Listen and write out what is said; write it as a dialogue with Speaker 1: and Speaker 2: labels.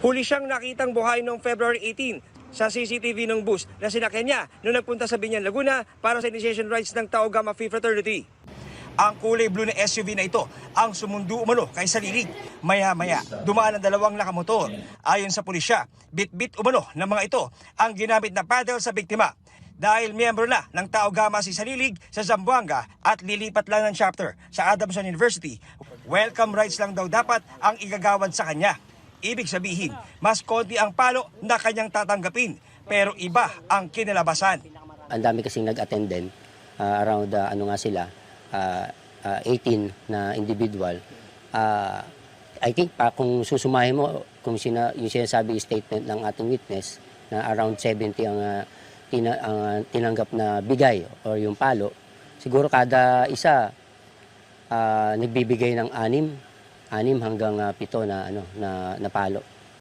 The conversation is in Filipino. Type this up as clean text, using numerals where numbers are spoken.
Speaker 1: Huli siyang nakitang buhay noong February 18 sa CCTV ng bus na sinakyan niya noong nagpunta sa Binyan, Laguna para sa initiation rites ng Tau Gamma Phi Fraternity. Ang kulay blue na SUV na ito ang sumundo umano kay Salilig. Maya-maya, dumaan ang dalawang nakamotor. Ayon sa pulisya, bit-bit umano ng mga ito ang ginamit na paddle sa biktima. Dahil miyembro na ng Tau Gamma si Salilig sa Zamboanga at lilipat lang ng chapter sa Adamson University, welcome rights lang daw dapat ang igagawad sa kanya. Ibig sabihin, mas konti ang palo na kanyang tatanggapin, pero iba ang kinalabasan.
Speaker 2: Ang dami kasing nag-attend din, around 18 na individual. I think kung susumahin mo, kung yung sinasabi statement ng ating witness na around 70 ang tinanggap na bigay o yung palo, siguro kada isa nagbibigay ng 6 hanggang 7 na palo.